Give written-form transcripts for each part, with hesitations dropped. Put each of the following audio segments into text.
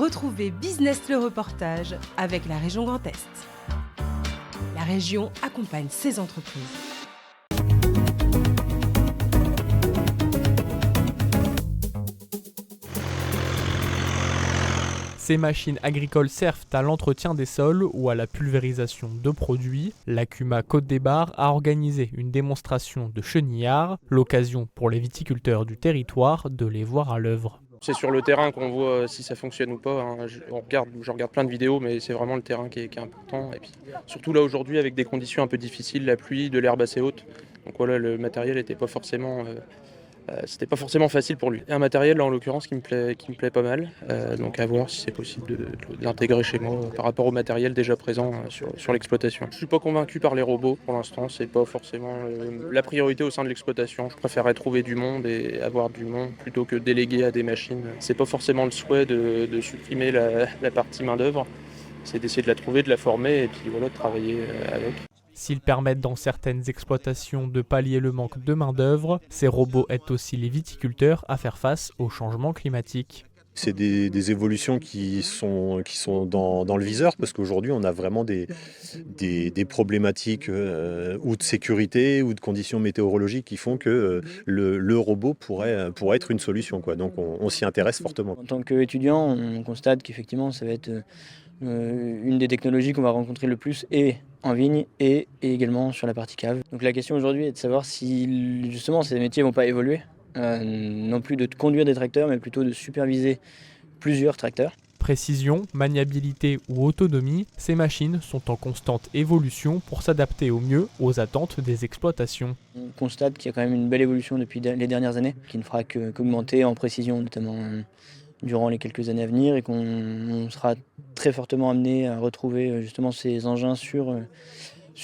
Retrouvez Business le reportage avec la région Grand Est. La région accompagne ses entreprises. Ces machines agricoles servent à l'entretien des sols ou à la pulvérisation de produits. L'Acuma Côte-des-Barres a organisé une démonstration de chenillards, l'occasion pour les viticulteurs du territoire de les voir à l'œuvre. C'est sur le terrain qu'on voit si ça fonctionne ou pas. Je regarde plein de vidéos, mais c'est vraiment le terrain qui est important. Et puis, surtout là aujourd'hui avec des conditions un peu difficiles, la pluie, de l'herbe assez haute. Donc voilà, le matériel n'était pas forcément... c'était pas forcément facile pour lui. Et un matériel là, en l'occurrence qui me plaît pas mal, donc à voir si c'est possible de l'intégrer chez moi par rapport au matériel déjà présent sur l'exploitation. Je suis pas convaincu par les robots pour l'instant, c'est pas forcément la priorité au sein de l'exploitation. Je préférerais trouver du monde et avoir du monde plutôt que déléguer à des machines. C'est pas forcément le souhait de supprimer la partie main d'œuvre, c'est d'essayer de la trouver, de la former et puis voilà, de travailler avec. S'ils permettent dans certaines exploitations de pallier le manque de main-d'œuvre, ces robots aident aussi les viticulteurs à faire face au changement climatique. C'est des évolutions qui sont dans le viseur parce qu'aujourd'hui on a vraiment des problématiques ou de sécurité ou de conditions météorologiques qui font que le robot pourrait être une solution, quoi. Donc on s'y intéresse fortement. En tant qu'étudiant, on constate qu'effectivement ça va être une des technologies qu'on va rencontrer le plus et en vigne et également sur la partie cave. Donc la question aujourd'hui est de savoir si justement ces métiers ne vont pas évoluer, non plus de conduire des tracteurs mais plutôt de superviser plusieurs tracteurs. Précision, maniabilité ou autonomie, ces machines sont en constante évolution pour s'adapter au mieux aux attentes des exploitations. On constate qu'il y a quand même une belle évolution depuis les dernières années qui ne fera qu'augmenter en précision notamment durant les quelques années à venir et qu'on sera très fortement amené à retrouver justement ces engins sur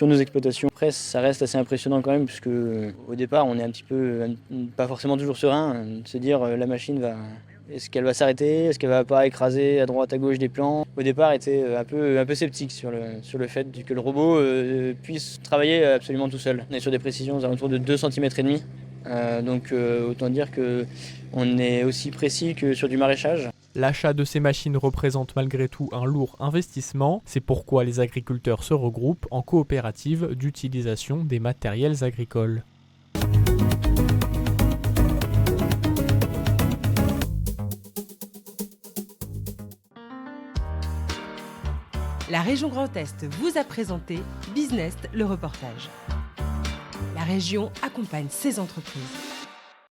nos exploitations. Après, ça reste assez impressionnant quand même puisque au départ on est un petit peu pas forcément toujours serein de se dire la machine est-ce qu'elle va s'arrêter, est-ce qu'elle va pas écraser à droite à gauche des plants. Au départ était un peu sceptique sur le fait que le robot puisse travailler absolument tout seul. On est sur des précisions aux alentours de 2,5 cm. Donc autant dire qu'on est aussi précis que sur du maraîchage. L'achat de ces machines représente malgré tout un lourd investissement. C'est pourquoi les agriculteurs se regroupent en coopérative d'utilisation des matériels agricoles. La région Grand Est vous a présenté Business le reportage. La région accompagne ses entreprises.